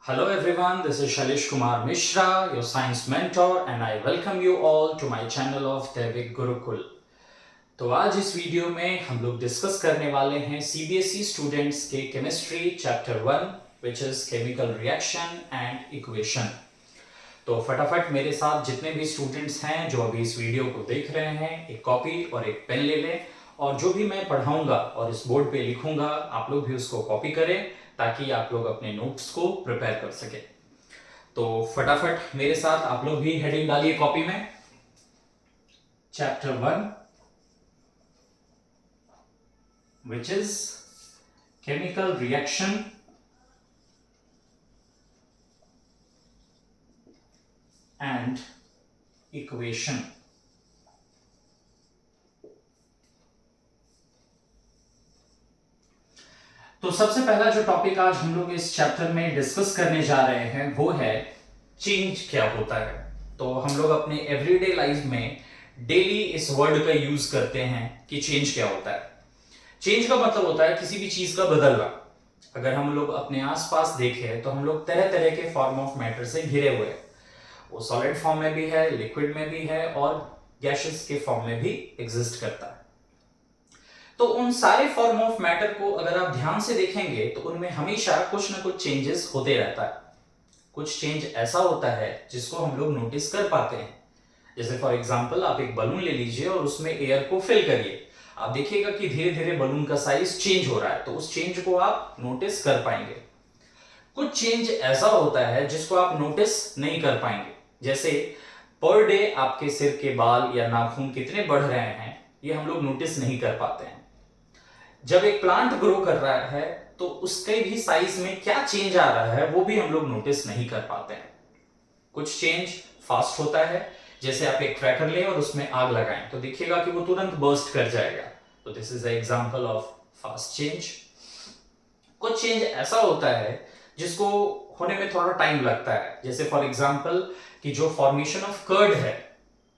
Hello everyone, this is Shailesh Kumar Mishra, your science mentor, and I welcome you all to my channel of Devik Gurukul. तो आज इस video में हम लोग discuss करने वाले हैं सीबीएसई स्टूडेंट्स के chemistry chapter 1 which is chemical reaction and equation. तो फटाफट मेरे साथ जितने भी स्टूडेंट्स हैं जो अभी इस वीडियो को देख रहे हैं, एक कॉपी और एक पेन ले लें और जो भी मैं पढ़ाऊंगा और इस बोर्ड पे लिखूंगा आप लोग भी उसको कॉपी करें ताकि आप लोग अपने नोट्स को प्रिपेयर कर सके। तो फटाफट मेरे साथ आप लोग भी हेडिंग डालिए कॉपी में, chapter 1 which is chemical reaction and equation। तो सबसे पहला जो टॉपिक आज हम लोग इस चैप्टर में डिस्कस करने जा रहे हैं वो है चेंज क्या होता है। तो हम लोग अपने एवरीडे लाइफ में डेली इस वर्ड का यूज करते हैं कि चेंज क्या होता है। चेंज का मतलब होता है किसी भी चीज का बदलना। अगर हम लोग अपने आसपास देखें तो हम लोग तरह तरह के फॉर्म ऑफ मैटर से घिरे हुए हैं। वो सॉलिड फॉर्म में भी है, लिक्विड में भी है और गैसेस के फॉर्म में भी एग्जिस्ट करता है। तो उन सारे फॉर्म ऑफ मैटर को अगर आप ध्यान से देखेंगे तो उनमें हमेशा कुछ ना कुछ चेंजेस होते रहता है। कुछ चेंज ऐसा होता है जिसको हम लोग नोटिस कर पाते हैं। जैसे फॉर एग्जांपल आप एक बलून ले लीजिए और उसमें एयर को फिल करिए, आप देखिएगा कि धीरे धीरे बलून का साइज चेंज हो रहा है, तो उस चेंज को आप नोटिस कर पाएंगे। कुछ चेंज ऐसा होता है जिसको आप नोटिस नहीं कर पाएंगे, जैसे पर डे आपके सिर के बाल या नाखून कितने बढ़ रहे हैं ये हम लोग नोटिस नहीं कर पाते हैं। जब एक प्लांट ग्रो कर रहा है तो उसके भी साइज में क्या चेंज आ रहा है वो भी हम लोग नोटिस नहीं कर पाते हैं। कुछ चेंज फास्ट होता है, जैसे आप एक क्रैकर लें और उसमें आग लगाएं तो देखिएगा कि वो तुरंत बर्स्ट कर जाएगा, तो this is the example of fast change. कुछ चेंज ऐसा होता है जिसको होने में थोड़ा टाइम लगता है, जैसे फॉर एग्जांपल कि जो फॉर्मेशन ऑफ कर्ड है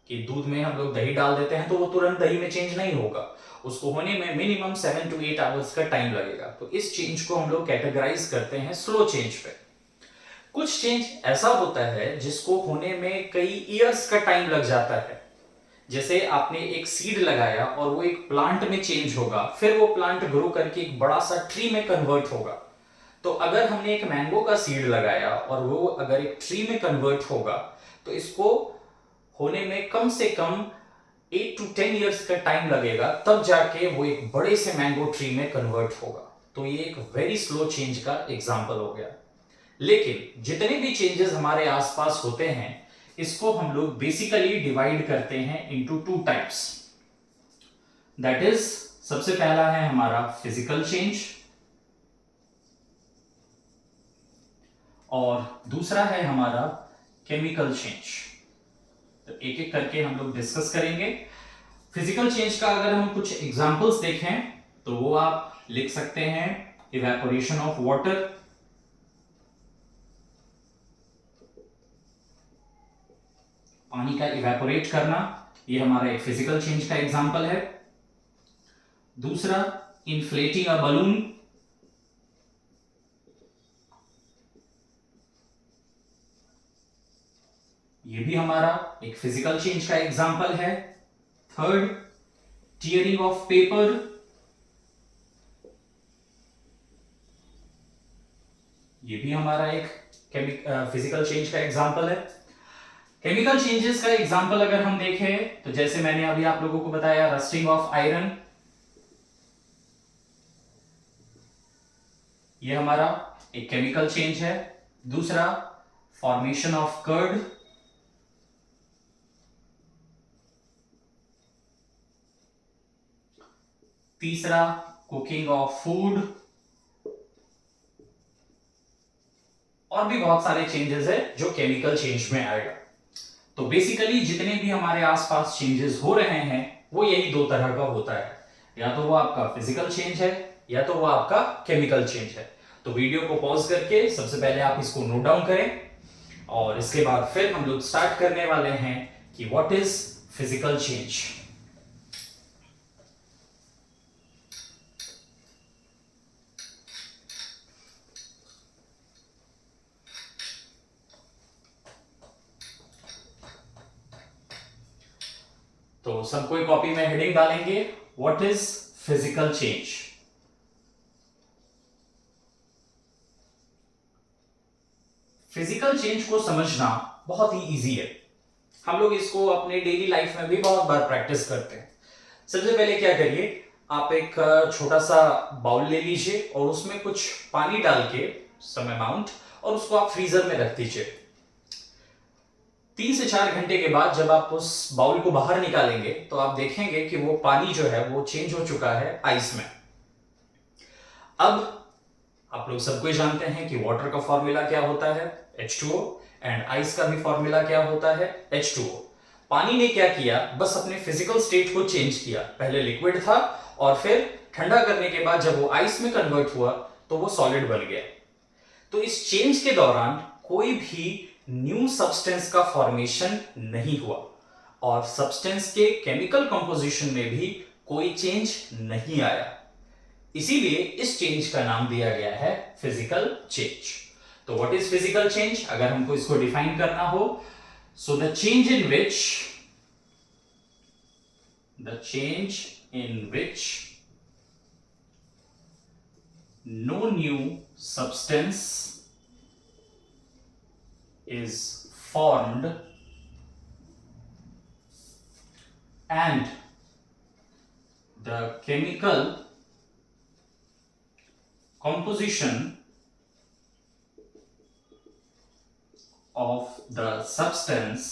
कि दूध में हम लोग दही डाल देते हैं तो वो तुरंत दही में चेंज नहीं होगा, उसको होने में मिनिमम 7 to 8 आवर्स का टाइम लगेगा। तो इस चेंज को हम लोग कैटेगराइज करते हैं स्लो चेंज पे। कुछ चेंज ऐसा होता है जिसको होने में कई ईयर्स का टाइम लग जाता है, जैसे आपने एक सीड लगाया और वो एक प्लांट में चेंज होगा, फिर वो प्लांट ग्रो करके एक बड़ा सा ट्री में कन्वर्ट होगा। तो अगर हमने एक मैंगो का सीड लगाया और वो अगर एक ट्री में कन्वर्ट होगा तो इसको होने में कम से कम 8 to 10 इयर्स का टाइम लगेगा, तब जाके वो एक बड़े से मैंगो ट्री में कन्वर्ट होगा। तो ये एक वेरी स्लो चेंज का एग्जांपल हो गया। लेकिन जितने भी चेंजेस हमारे आसपास होते हैं इसको हम लोग बेसिकली डिवाइड करते हैं into two types. That is, सबसे पहला है हमारा फिजिकल चेंज और दूसरा है हमारा केमिकल चेंज। तो एक एक करके हम लोग डिस्कस करेंगे। फिजिकल चेंज का अगर हम कुछ एग्जांपल्स देखें तो वो आप लिख सकते हैं, इवेपोरेशन ऑफ वाटर, पानी का इवेपोरेट करना, ये हमारा एक फिजिकल चेंज का एग्जांपल है। दूसरा, इन्फ्लेटिंग अ बलून, ये भी हमारा एक फिजिकल चेंज का एग्जांपल है। थर्ड, टीयरिंग ऑफ पेपर, ये भी हमारा एक फिजिकल चेंज का एग्जांपल है। केमिकल चेंजेस का एग्जांपल अगर हम देखें तो जैसे मैंने अभी आप लोगों को बताया, रस्टिंग ऑफ आयरन, ये हमारा एक केमिकल चेंज है। दूसरा, फॉर्मेशन ऑफ कर्ड, तीसरा, कुकिंग ऑफ फूड, और भी बहुत सारे चेंजेस है जो केमिकल चेंज में आएगा। तो बेसिकली जितने भी हमारे आसपास चेंजेस हो रहे हैं वो यही दो तरह का होता है, या तो वो आपका फिजिकल चेंज है या तो वो आपका केमिकल चेंज है। तो वीडियो को पॉज करके सबसे पहले आप इसको नोट डाउन करें और इसके बाद फिर हम लोग स्टार्ट करने वाले हैं कि व्हाट इज फिजिकल चेंज। तो सबको कॉपी में हेडिंग डालेंगे, what is physical change. Physical change को समझना बहुत ही इजी है, हम लोग इसको अपने डेली लाइफ में भी बहुत बार प्रैक्टिस करते हैं। सबसे पहले क्या करिए, आप एक छोटा सा बाउल ले लीजिए और उसमें कुछ पानी डाल के सम अमाउंट, और उसको आप फ्रीजर में रख दीजिए। 3 से 4 घंटे के बाद जब आप उस बाउल को बाहर निकालेंगे तो आप देखेंगे कि वो पानी जो है वो चेंज हो चुका है आइस में। अब आप लोग सबको जानते हैं कि वाटर का फॉर्मूला क्या होता है, H2O, एंड आइस का भी फॉर्मूला क्या होता है, H2O। पानी ने क्या किया, बस अपने फिजिकल स्टेट को चेंज किया। पहले लिक्विड था और फिर ठंडा करने के बाद जब वो आइस में कन्वर्ट हुआ तो वो सॉलिड बन गया। तो इस चेंज के दौरान कोई भी न्यू सब्सटेंस का फॉर्मेशन नहीं हुआ और सब्सटेंस के केमिकल कंपोजिशन में भी कोई चेंज नहीं आया। इसीलिए इस चेंज का नाम दिया गया है फिजिकल चेंज। तो व्हाट इज फिजिकल चेंज, अगर हमको इसको डिफाइन करना हो, so the change in which no new substance is formed and the chemical composition of the substance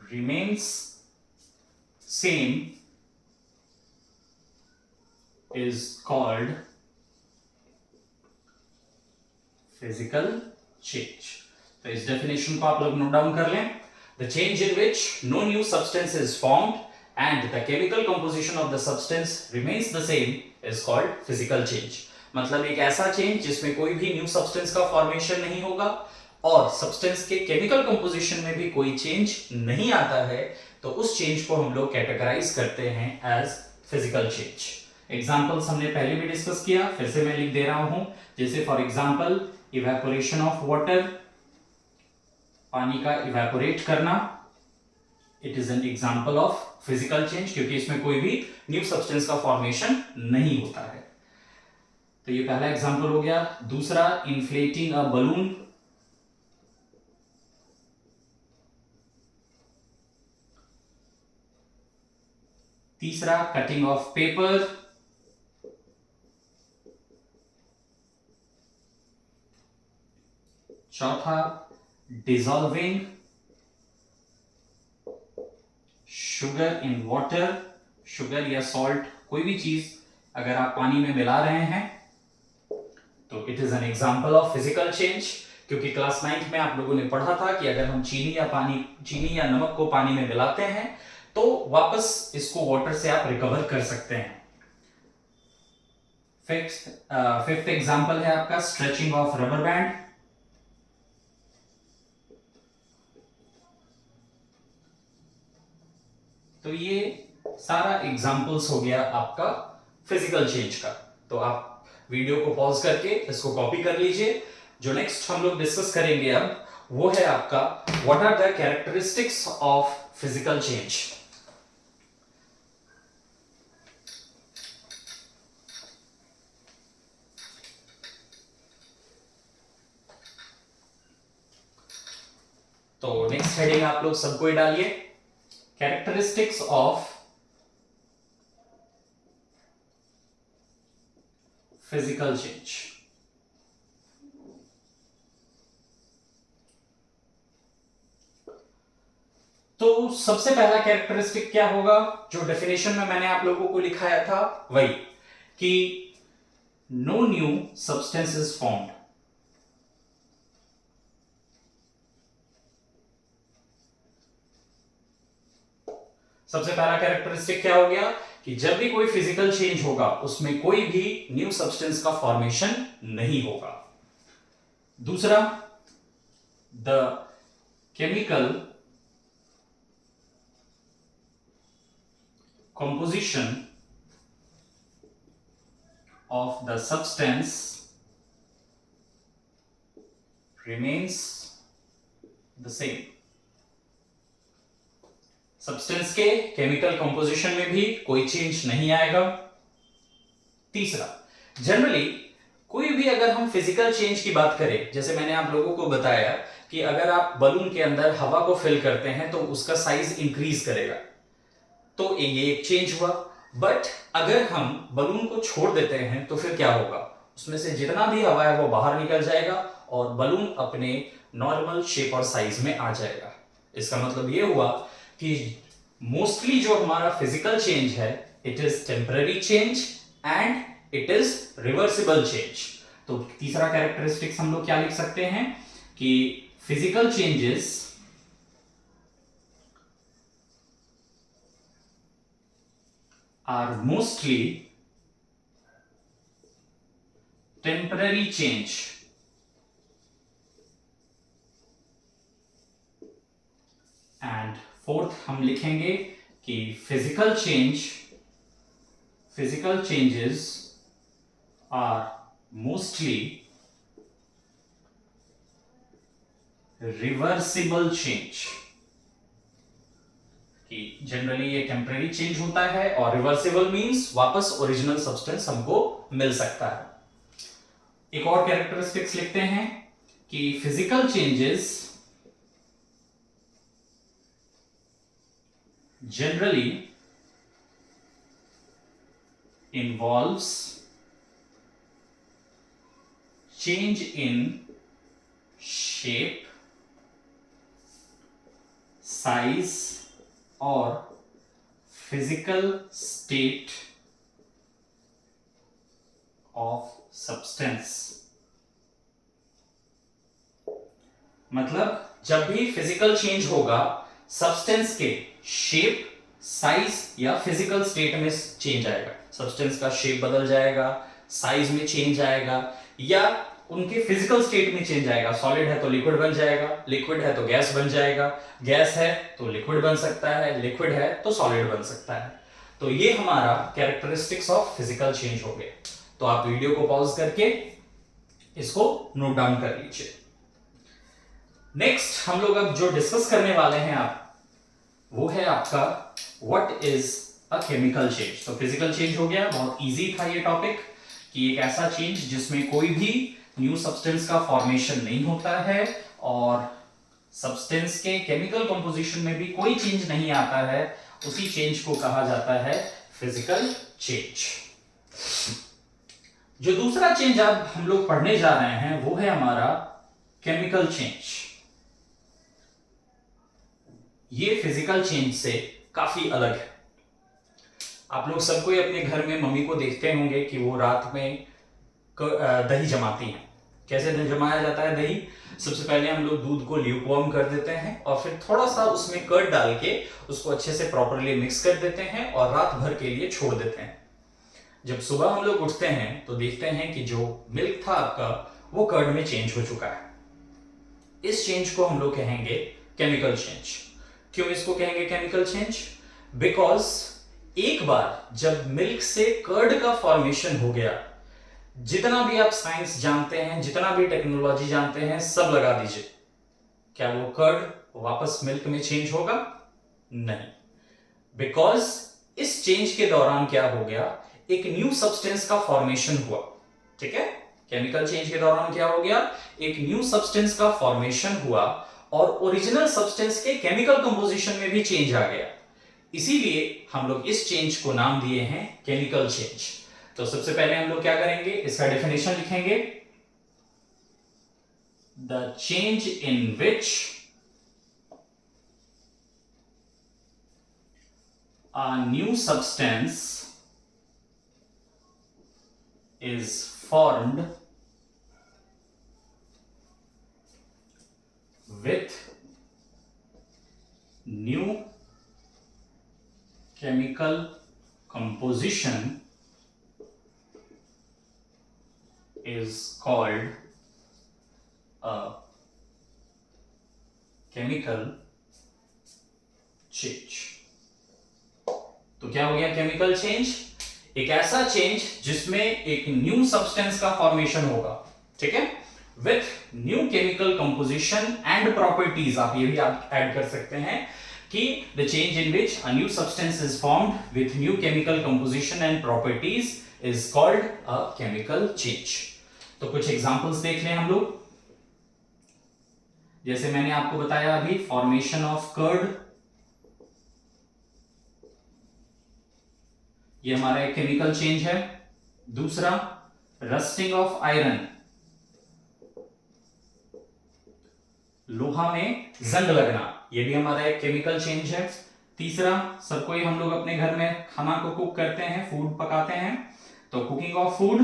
remains same is called physical change। तो इस डेफिनेशन को आप लोग नोट डाउन कर लें। The change in which no new substance is formed and the chemical composition of the substance remains the same is called physical change। मतलब एक ऐसा चेंज जिसमें कोई भी न्यू सब्सटेंस का फॉर्मेशन नहीं होगा और सब्सटेंस के केमिकल कंपोजिशन में भी कोई चेंज नहीं आता है, तो उस चेंज को हम लोग कैटेगराइज करते हैं एज फिजिकल चेंज। एग्जाम्पल्स हमने पहले भी डिस्कस किया, फिर से मैं लिख दे रहा हूं। जैसे for example evaporation of water, पानी का इवेपोरेट करना, it is an example of physical change, क्योंकि इसमें कोई भी न्यू सब्सटेंस का फॉर्मेशन नहीं होता है। तो ये पहला एग्जाम्पल हो गया। दूसरा, इन्फ्लेटिंग अ बलून, तीसरा कटिंग ऑफ पेपर, चौथा dissolving sugar in water, sugar या सॉल्ट कोई भी चीज अगर आप पानी में मिला रहे हैं तो it is an example of physical change. क्योंकि क्लास 9th में आप लोगों ने पढ़ा था कि अगर हम चीनी या नमक को पानी में मिलाते हैं तो वापस इसको वाटर से आप रिकवर कर सकते हैं। फिफ्थ एग्जांपल है आपका स्ट्रेचिंग ऑफ रबर बैंड, तो ये सारा एग्जांपल्स हो गया आपका फिजिकल चेंज का। तो आप वीडियो को पॉज करके इसको कॉपी कर लीजिए। जो नेक्स्ट हम लोग डिस्कस करेंगे अब वो है आपका what are the characteristics of physical change. तो नेक्स्ट हेडिंग आप लोग सबको ही डालिए, कैरेक्टरिस्टिक्स ऑफ फिजिकल चेंज। तो सबसे पहला कैरेक्टरिस्टिक क्या होगा, जो डेफिनेशन में मैंने आप लोगों को लिखाया था वही, कि no new substance is formed. सबसे पहला कैरेक्टरिस्टिक क्या हो गया कि जब भी कोई फिजिकल चेंज होगा उसमें कोई भी न्यू सब्सटेंस का फॉर्मेशन नहीं होगा। दूसरा, the chemical composition of the substance remains the same. Substance के केमिकल कंपोजिशन में भी कोई चेंज नहीं आएगा। तीसरा, जनरली कोई भी अगर हम फिजिकल चेंज की बात करें, जैसे मैंने आप लोगों को बताया कि अगर आप बलून के अंदर हवा को फिल करते हैं तो उसका साइज इंक्रीज करेगा, तो ये एक चेंज हुआ। बट अगर हम बलून को छोड़ देते हैं तो फिर क्या होगा, उसमें से जितना भी हवा है वो बाहर निकल जाएगा और बलून अपने नॉर्मल शेप और साइज में आ जाएगा। इसका मतलब ये हुआ कि मोस्टली जो हमारा फिजिकल चेंज है, it is temporary change and it is reversible change. तो तीसरा कैरेक्टरिस्टिक्स हम लोग क्या लिख सकते हैं कि physical changes are mostly temporary change and fourth हम लिखेंगे कि physical changes are mostly reversible change, कि जनरली ये टेम्पररी चेंज होता है और रिवर्सिबल मींस वापस ओरिजिनल सब्सटेंस हमको मिल सकता है। एक और कैरेक्टरिस्टिक्स लिखते हैं कि physical changes generally involves change in shape, size और फिजिकल स्टेट ऑफ सब्सटेंस। मतलब जब भी फिजिकल चेंज होगा, सब्सटेंस के शेप, साइज या फिजिकल स्टेट में चेंज आएगा। सब्सटेंस का शेप बदल जाएगा, साइज में चेंज आएगा या उनके फिजिकल स्टेट में चेंज आएगा। सॉलिड है तो लिक्विड बन जाएगा, लिक्विड है तो गैस बन जाएगा, गैस है तो लिक्विड बन सकता है, लिक्विड है तो सॉलिड बन सकता है। तो ये हमारा कैरेक्टरिस्टिक्स ऑफ फिजिकल चेंज हो गए। तो आप वीडियो को पॉज करके इसको नोट डाउन कर लीजिए। नेक्स्ट हम लोग अब जो डिस्कस करने वाले हैं वो है आपका what is a chemical change. तो फिजिकल चेंज हो गया, बहुत इजी था ये टॉपिक, कि एक ऐसा चेंज जिसमें कोई भी न्यू सब्सटेंस का फॉर्मेशन नहीं होता है और सब्सटेंस के केमिकल कंपोजिशन में भी कोई चेंज नहीं आता है, उसी चेंज को कहा जाता है फिजिकल चेंज। जो दूसरा चेंज अब हम लोग पढ़ने जा रहे हैं वो है हमारा केमिकल चेंज। ये फिजिकल चेंज से काफी अलग है। आप लोग सब कोई अपने घर में मम्मी को देखते होंगे कि वो रात में दही जमाती हैं। कैसे दही जमाया जाता है दही? सबसे पहले हम लोग दूध को ल्यूकवार्म कर देते हैं और फिर थोड़ा सा उसमें कर्ड डाल के उसको अच्छे से प्रॉपरली मिक्स कर देते हैं और रात भर के लिए छोड़ देते हैं। जब सुबह हम लोग उठते हैं तो देखते हैं कि जो मिल्क था आपका वो कर्ड में चेंज हो चुका है। इस चेंज को हम लोग कहेंगे केमिकल चेंज। क्यों इसको कहेंगे केमिकल चेंज? बिकॉज एक बार जब मिल्क से कर्ड का फॉर्मेशन हो गया, जितना भी आप साइंस जानते हैं, जितना भी टेक्नोलॉजी जानते हैं, सब लगा दीजिए, क्या वो कर्ड वापस मिल्क में चेंज होगा? नहीं। बिकॉज इस चेंज के दौरान क्या हो गया, एक न्यू सब्सटेंस का फॉर्मेशन हुआ। ठीक है, केमिकल चेंज के दौरान क्या हो गया, एक न्यू सब्सटेंस का फॉर्मेशन हुआ और ओरिजिनल सब्सटेंस के केमिकल कंपोजिशन में भी चेंज आ गया। इसीलिए हम लोग इस चेंज को नाम दिए हैं केमिकल चेंज। तो सबसे पहले हम लोग क्या करेंगे, इसका डेफिनेशन लिखेंगे। The change in which a new substance is formed with new chemical composition is called a chemical change। तो क्या हो गया केमिकल चेंज? एक ऐसा चेंज जिसमें एक न्यू सब्सटेंस का फॉर्मेशन होगा। ठीक है, with new chemical composition and properties. आप ये भी आप ऐड कर सकते हैं कि the change in which a new substance is formed with new chemical composition and properties is called a chemical change. तो कुछ एग्जांपल्स देख लें हम लोग। जैसे मैंने आपको बताया अभी, फॉर्मेशन ऑफ कर्ड, ये हमारा एक केमिकल चेंज है। दूसरा, रस्टिंग ऑफ आयरन, लोहा में जंग लगना, ये भी हमारा एक केमिकल चेंज है। तीसरा, सब कोई हम लोग अपने घर में खाना को कुक करते हैं, फूड पकाते हैं, तो कुकिंग ऑफ फूड,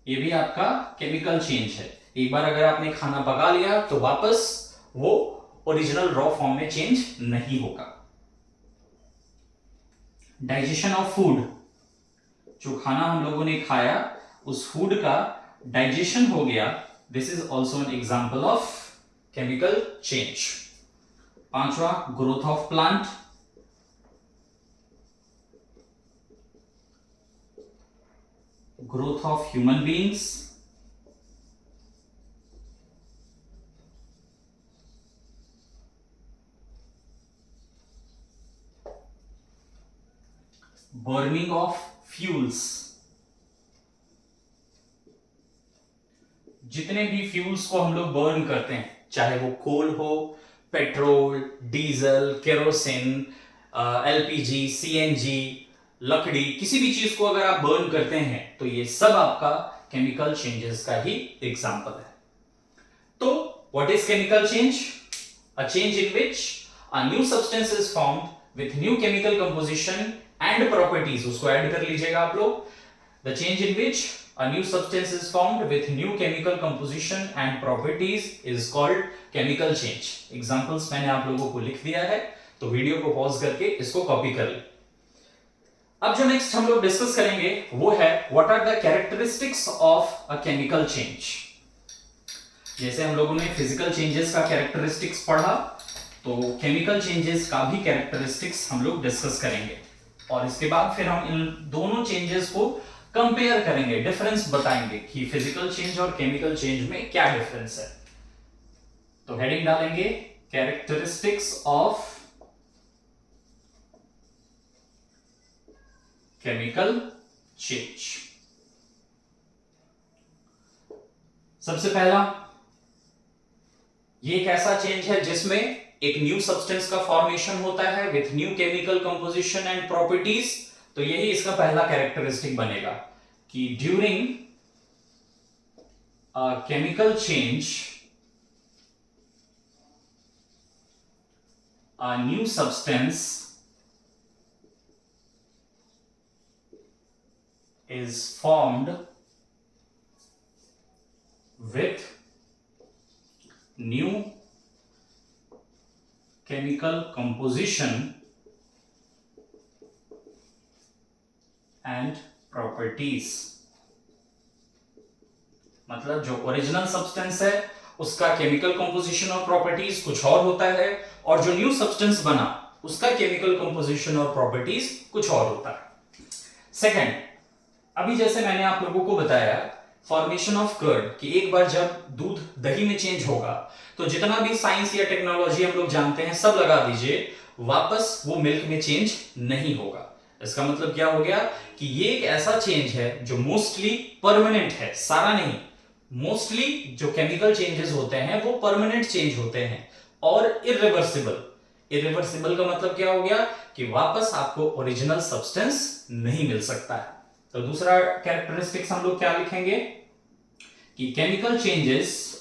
ये भी आपका केमिकल चेंज है। एक बार अगर आपने खाना पका लिया तो वापस वो ओरिजिनल रॉ फॉर्म में चेंज नहीं होगा। डाइजेशन ऑफ फूड, जो खाना हम लोगों ने खाया उस फूड का डाइजेशन हो गया, this is also an example of chemical change. पांचवा, growth of plant, growth of human beings, burning of fuels, जितने भी फ्यूल्स को हम लोग बर्न करते हैं, चाहे वो कोल हो, petrol, diesel, kerosene, LPG, CNG, लकड़ी, किसी भी चीज को अगर आप बर्न करते हैं तो ये सब आपका केमिकल चेंजेस का ही एग्जांपल है। तो what is chemical change? A change in which a new substance is formed with new chemical composition and properties, उसको ऐड कर लीजिएगा आप लोग। The change in which a new substance is formed with new chemical composition and properties is called chemical change। Examples मैंने आप लोगों को लिख दिया है, तो वीडियो को पॉज करके इसको कॉपी कर लें। अब जो नेक्स्ट हम लोग डिस्कस करेंगे वो है what are the characteristics of a chemical change. जैसे हम लोगों ने फिजिकल चेंजेस का कैरेक्टरिस्टिक्स पढ़ा, तो केमिकल चेंजेस का भी कैरेक्टरिस्टिक्स हम लोग डिस्कस करेंगे, और इसके बाद फिर हम इन दोनों चेंजेस को कंपेयर करेंगे, डिफरेंस बताएंगे कि फिजिकल चेंज और केमिकल चेंज में क्या डिफरेंस है। तो हेडिंग डालेंगे कैरेक्टरिस्टिक्स ऑफ केमिकल चेंज। सबसे पहला, ये एक ऐसा चेंज है जिसमें एक न्यू सब्सटेंस का फॉर्मेशन होता है with new chemical composition and properties. तो यही इसका पहला कैरेक्टरिस्टिक बनेगा कि during a chemical change a new substance is formed with new chemical composition and properties। मतलब जो ओरिजिनल सब्सटेंस है उसका केमिकल कंपोजिशन और प्रॉपर्टीज कुछ और होता है, और जो न्यू सब्सटेंस बना उसका केमिकल कंपोजिशन और प्रॉपर्टीज कुछ और होता है। सेकंड, अभी जैसे मैंने आप लोगों को बताया फॉर्मेशन ऑफ कर्ड, कि एक बार जब दूध दही में चेंज होगा तो जितना भी साइंस या टेक्नोलॉजी हम लोग जानते हैं सब लगा दीजिए, वापस वो मिल्क में चेंज नहीं होगा। इसका मतलब क्या हो गया कि ये एक ऐसा चेंज है जो मोस्टली परमानेंट है, सारा नहीं, मोस्टली जो केमिकल चेंजेस होते हैं वो परमानेंट चेंज होते हैं और इरिवर्सिबल। इरिवर्सिबल का मतलब क्या हो गया कि वापस आपको ओरिजिनल सब्सटेंस नहीं मिल सकता है। तो दूसरा कैरेक्टरिस्टिक्स हम लोग क्या लिखेंगे कि chemical changes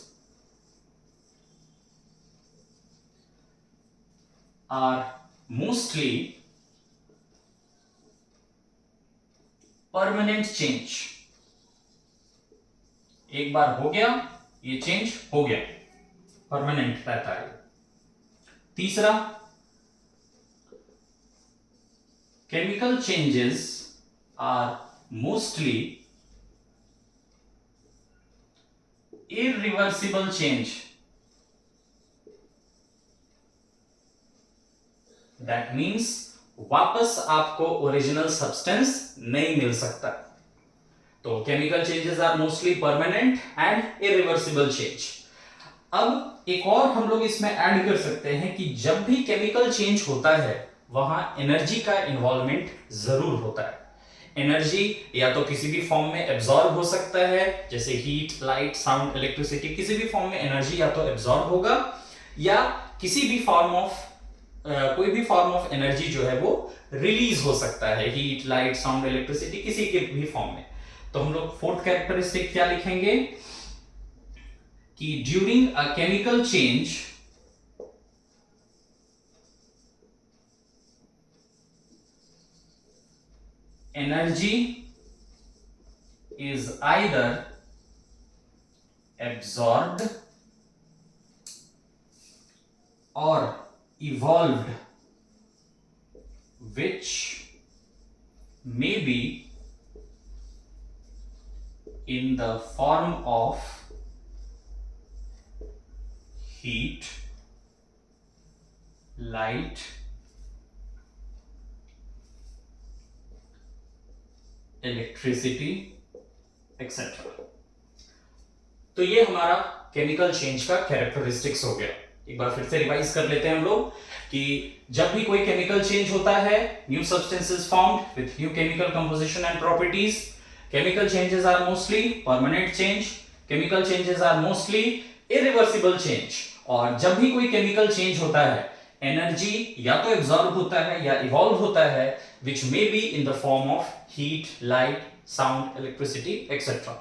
are mostly permanent change. एक बार हो गया ये चेंज हो गया, परमानेंट रहता है। तीसरा, chemical changes are mostly irreversible change, that means वापस आपको ओरिजिनल सब्सटेंस नहीं मिल सकता। तो chemical changes are mostly permanent and irreversible change. अब एक और हम लोग इसमें ऐड कर सकते हैं कि जब भी केमिकल चेंज होता है वहां एनर्जी का इन्वॉल्वमेंट जरूर होता है। एनर्जी या तो किसी भी फॉर्म में एब्जॉर्ब हो सकता है, जैसे हीट, लाइट, साउंड, इलेक्ट्रिसिटी, किसी भी फॉर्म में एनर्जी या तो एब्जॉर्ब होगा या किसी भी फॉर्म ऑफ कोई भी फॉर्म ऑफ एनर्जी जो है वो रिलीज हो सकता है, हीट, लाइट, साउंड, इलेक्ट्रिसिटी, किसी के भी फॉर्म में। तो हम लोग फोर्थ कैरेक्टरिस्टिक क्या लिखेंगे कि during a chemical change energy is either absorbed or evolved, which may be in the form of heat, light, electricity etcetera. तो ये हमारा केमिकल चेंज का कैरेक्टरिस्टिक्स हो गया। एक बार फिर से रिवाइज कर लेते हैं हम लोग कि जब भी कोई केमिकल चेंज होता है, new substances formed with new chemical composition and properties. Chemical changes are mostly permanent change, chemical changes are mostly irreversible change. और जब भी कोई केमिकल चेंज होता है, एनर्जी या तो एब्जॉर्ब होता है या इवॉल्व होता है, which may be in the form of heat, light, sound, electricity, etc.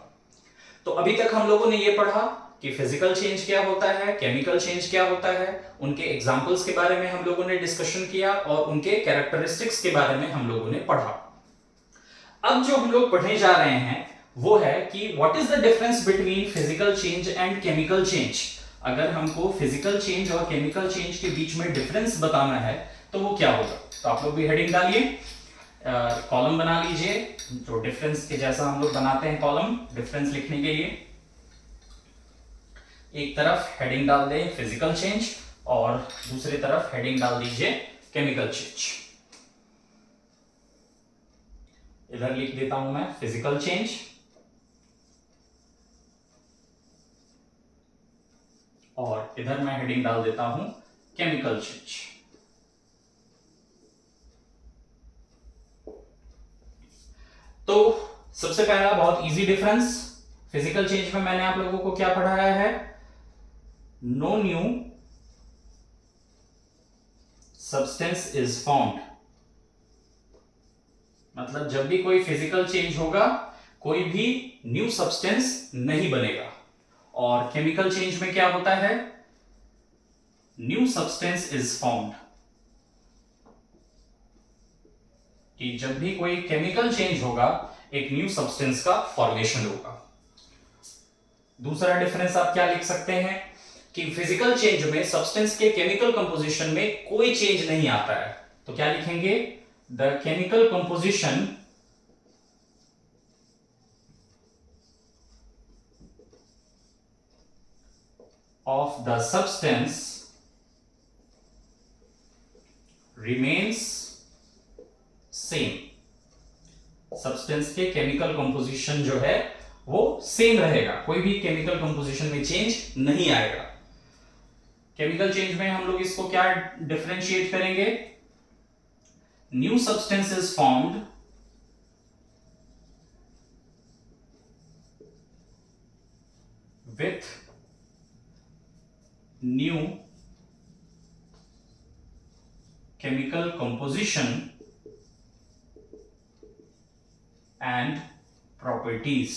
तो अभी तक हम लोगों ने ये पढ़ा कि फिजिकल चेंज क्या होता है, केमिकल चेंज क्या होता है, उनके एग्जांपल्स के बारे में हम लोगों ने डिस्कशन किया और उनके कैरेक्टरिस्टिक्स के बारे में हम लोगों ने पढ़ा। अब जो हम लोग पढ़ने जा रहे हैं वो है कि what is the difference between physical change and chemical change. अगर हमको फिजिकल चेंज और केमिकल चेंज के बीच में डिफरेंस बताना है तो वो क्या होगा। तो आप लोग भी हेडिंग डालिए, कॉलम बना लीजिए, जो डिफरेंस के जैसा हम लोग बनाते हैं कॉलम डिफरेंस लिखने के लिए। एक तरफ हेडिंग डाल दें फिजिकल चेंज और दूसरी तरफ हेडिंग डाल दीजिए केमिकल चेंज। इधर लिख देता हूं मैं फिजिकल चेंज और इधर मैं हेडिंग डाल देता हूं केमिकल चेंज। तो सबसे पहला बहुत इजी डिफरेंस, फिजिकल चेंज में मैंने आप लोगों को क्या पढ़ाया है, no new substance is formed. मतलब जब भी कोई फिजिकल चेंज होगा कोई भी न्यू सब्सटेंस नहीं बनेगा। और केमिकल चेंज में क्या होता है, न्यू सब्सटेंस इज फॉर्म्ड, कि जब भी कोई केमिकल चेंज होगा एक न्यू सब्सटेंस का फॉर्मेशन होगा। दूसरा डिफरेंस आप क्या लिख सकते हैं कि फिजिकल चेंज में सब्सटेंस के केमिकल कंपोजिशन में कोई चेंज नहीं आता है। तो क्या लिखेंगे, the chemical composition of the substance remains same। Substance के केमिकल कंपोजिशन जो है वो सेम रहेगा, कोई भी केमिकल कंपोजिशन में चेंज नहीं आएगा। केमिकल चेंज में हम लोग इसको क्या डिफरेंशिएट करेंगे, new substance is formed with new chemical composition and properties।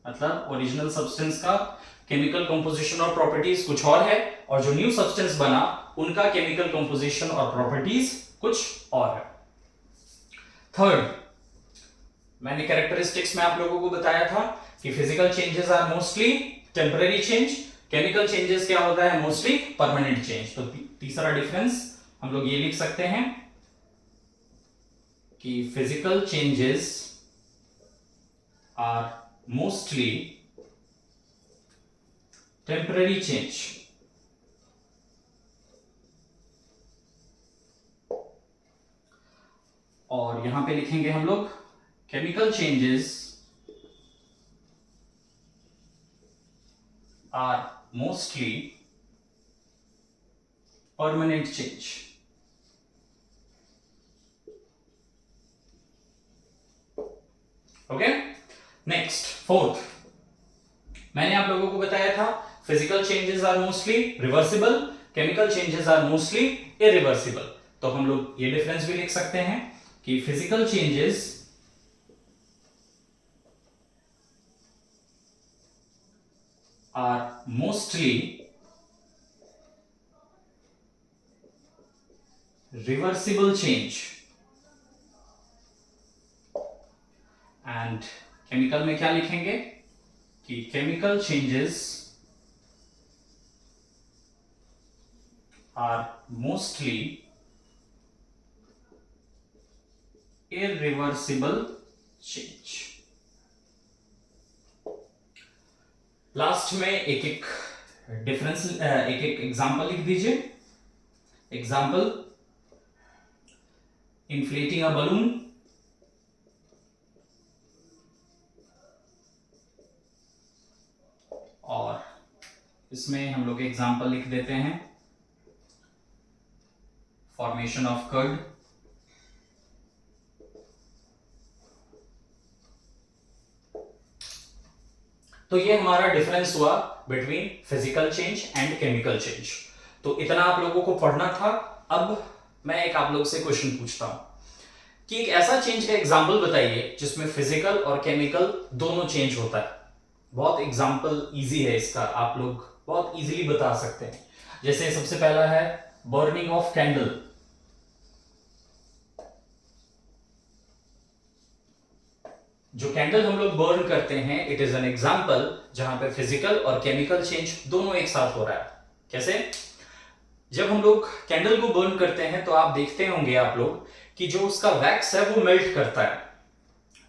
मतलब ओरिजिनल सब्सटेंस का केमिकल कंपोजिशन और प्रॉपर्टीज कुछ और है और जो न्यू सब्सटेंस बना उनका केमिकल कंपोजिशन और प्रॉपर्टीज कुछ और है। थर्ड, मैंने कैरेक्टरिस्टिक्स में आप लोगों को बताया था कि physical changes are mostly temporary change, chemical changes क्या होता है, मोस्टली परमानेंट चेंज। तो तीसरा डिफरेंस हम लोग ये लिख सकते हैं कि physical changes are mostly temporary change और यहां पे लिखेंगे हम लोग chemical changes are mostly permanent change. Okay, next fourth, मैंने आप लोगों को बताया था physical changes are mostly reversible, chemical changes are mostly irreversible. तो हम लोग ये डिफरेंस भी लिख सकते हैं कि physical changes are mostly reversible change and chemical में क्या लिखेंगे कि chemical changes are mostly irreversible change। Last में एक एक डिफरेंस, एक एक एग्जांपल लिख दीजिए। एग्जांपल, इन्फ्लेटिंग अ बलून, और इसमें हम लोग एग्जांपल लिख देते हैं फॉर्मेशन ऑफ कर्ड। तो ये हमारा डिफरेंस हुआ between physical change and chemical change. तो इतना आप लोगों को पढ़ना था। अब मैं एक आप लोग से क्वेश्चन पूछता हूं कि एक ऐसा चेंज का एग्जांपल बताइए जिसमें फिजिकल और केमिकल दोनों चेंज होता है। बहुत एग्जांपल इजी है इसका, आप लोग बहुत इजीली बता सकते हैं। जैसे सबसे पहला है बर्निंग ऑफ कैंडल। जो कैंडल हम लोग बर्न करते हैं, इट इज एन एग्जांपल जहां पे फिजिकल और केमिकल चेंज दोनों एक साथ हो रहा है। कैसे? जब हम लोग कैंडल को बर्न करते हैं तो आप देखते होंगे आप लोग कि जो उसका वैक्स है वो मेल्ट करता है।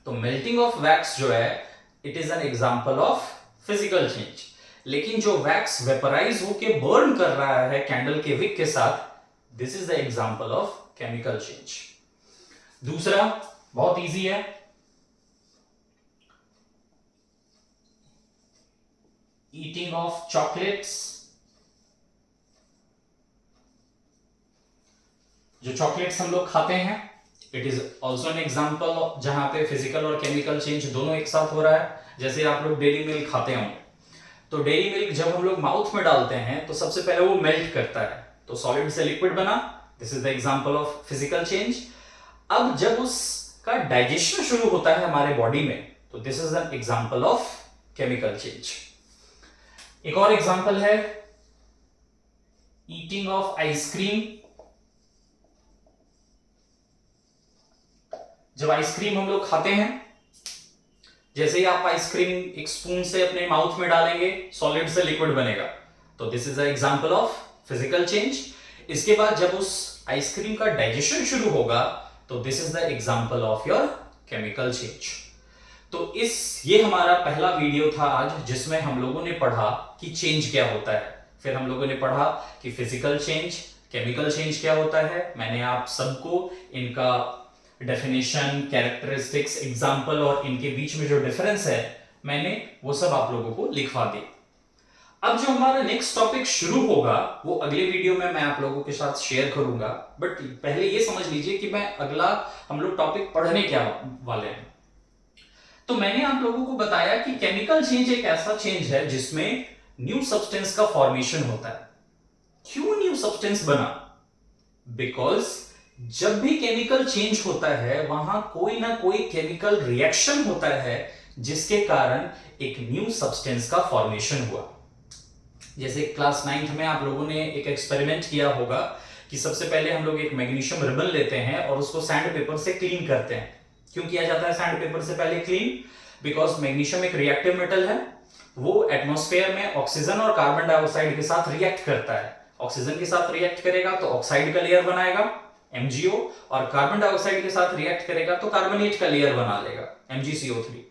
तो मेल्टिंग ऑफ वैक्स जो है, it is an example of physical change. लेकिन जो वैक्स वेपराइज होके बर्न कर रहा है कैंडल के विक के साथ, this is the example of chemical change. दूसरा बहुत इजी है, ईटिंग ऑफ चॉकलेट्स। जो चॉकलेट्स हम लोग खाते हैं, it is also an example जहां पे फिजिकल और केमिकल चेंज दोनों एक साथ हो रहा है। जैसे आप लोग डेयरी मिल्क खाते होंगे, तो डेयरी मिल्क जब हम लोग माउथ में डालते हैं तो सबसे पहले वो मेल्ट करता है, तो सॉलिड से लिक्विड बना, this is the example of physical change. अब जब उसका डाइजेशन शुरू होता है हमारे बॉडी में, तो this is an example of chemical change. एक और एग्जाम्पल है ईटिंग ऑफ आइसक्रीम। जब आइसक्रीम हम लोग खाते हैं, जैसे ही आप आइसक्रीम एक स्पून से अपने माउथ में डालेंगे, सॉलिड से लिक्विड बनेगा, तो this is the example of physical change. इसके बाद जब उस आइसक्रीम का डाइजेशन शुरू होगा, तो this is the example of your chemical change. तो ये हमारा पहला वीडियो था आज, जिसमें हम लोगों ने पढ़ा कि चेंज क्या होता है। फिर हम लोगों ने पढ़ा कि फिजिकल चेंज, केमिकल चेंज क्या होता है। मैंने आप सबको इनका डेफिनेशन, कैरेक्टरिस्टिक्स, एग्जाम्पल और इनके बीच में जो डिफरेंस है, मैंने वो सब आप लोगों को लिखवा दी। अब जो हमारा नेक्स्ट टॉपिक शुरू होगा वो अगले वीडियो में मैं आप लोगों के साथ शेयर करूंगा। बट पहले ये समझ लीजिए कि मैं अगला हम लोग टॉपिक पढ़ने क्या वाले हैं। तो मैंने आप लोगों को बताया कि केमिकल चेंज एक ऐसा चेंज है जिसमें न्यू सब्सटेंस का फॉर्मेशन होता है। क्यों न्यू सब्सटेंस बना? बिकॉज जब भी केमिकल चेंज होता है, वहां कोई ना कोई केमिकल रिएक्शन होता है जिसके कारण एक न्यू सब्सटेंस का फॉर्मेशन हुआ। जैसे क्लास 9th में आप लोगों ने एक एक्सपेरिमेंट किया होगा कि सबसे पहले हम लोग एक मैग्नीशियम रिबन लेते हैं और उसको सैंड पेपर से क्लीन करते हैं। क्यों किया जाता है सैंड पेपर से पहले क्लीन? बिकॉज मैग्नीशियम एक रिएक्टिव मेटल है, वो एटमॉस्फेयर में ऑक्सीजन और कार्बन डाइऑक्साइड के साथ रिएक्ट करता है। ऑक्सीजन के साथ रिएक्ट करेगा तो ऑक्साइड का लेयर बनाएगा MgO, और कार्बन डाइऑक्साइड के साथ रिएक्ट करेगा तो कार्बोनेट का लेयर बना लेगा MgCO3।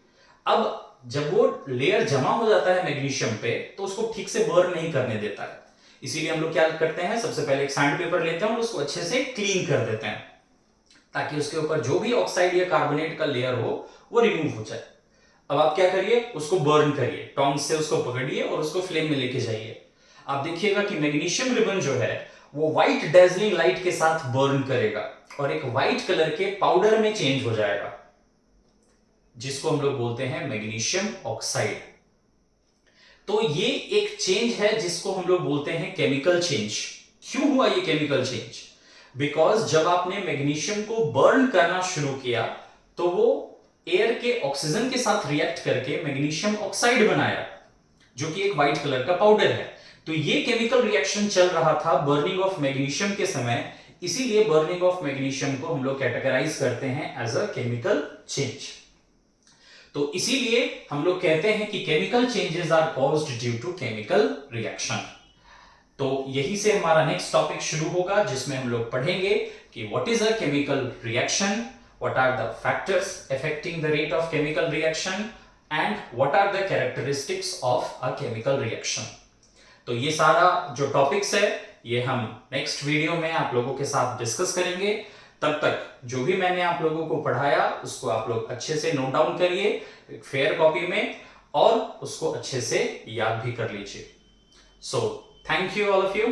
अब जब वो लेयर जमा हो जाता है मैग्नीशियम पे, तो उसको ठीक से बर्न नहीं करने देता है। इसीलिए हम लोग क्या करते हैं, सबसे पहले एक सैंड पेपर लेते हैं और उसको अच्छे से क्लीन कर देते हैं। ताकि उसके ऊपर जो भी ऑक्साइड या कार्बोनेट का लेयर हो वो रिमूव हो जाए। अब आप क्या करिए, उसको बर्न करिए, टोंग से उसको पकड़िए और उसको फ्लेम में लेके जाइए। आप देखिएगा कि मैग्नीशियम रिबन जो है वो व्हाइट डेजलिंग लाइट के साथ बर्न करेगा और एक व्हाइट कलर के पाउडर में चेंज हो जाएगा, जिसको हम लोग बोलते हैं मैग्नीशियम ऑक्साइड। तो ये एक चेंज है जिसको हम लोग बोलते हैं केमिकल चेंज। क्यों हुआ ये केमिकल चेंज? बिकॉज जब आपने मैग्नीशियम को बर्न करना शुरू किया तो वो एयर के ऑक्सीजन के साथ रिएक्ट करके मैग्नीशियम ऑक्साइड बनाया, जो कि एक व्हाइट कलर का पाउडर है। तो ये केमिकल रिएक्शन चल रहा था बर्निंग ऑफ मैग्नीशियम के समय, इसीलिए बर्निंग ऑफ मैग्नीशियम को हम लोग कैटेगराइज करते हैं एज अ केमिकल चेंज। तो इसीलिए हम लोग कहते हैं कि chemical changes are caused due to chemical reaction. तो यही से हमारा नेक्स्ट टॉपिक शुरू होगा, जिसमें हम लोग पढ़ेंगे कि what is a chemical reaction, what are the factors affecting the rate of chemical reaction and what are the characteristics of a chemical reaction। तो ये सारा जो टॉपिक्स है ये हम नेक्स्ट वीडियो में आप लोगों के साथ डिस्कस करेंगे। तब तक जो भी मैंने आप लोगों को पढ़ाया उसको आप लोग अच्छे से नोट डाउन करिए एक फेयर कॉपी में और उसको अच्छे से याद भी कर लीजिए। So thank you all of you.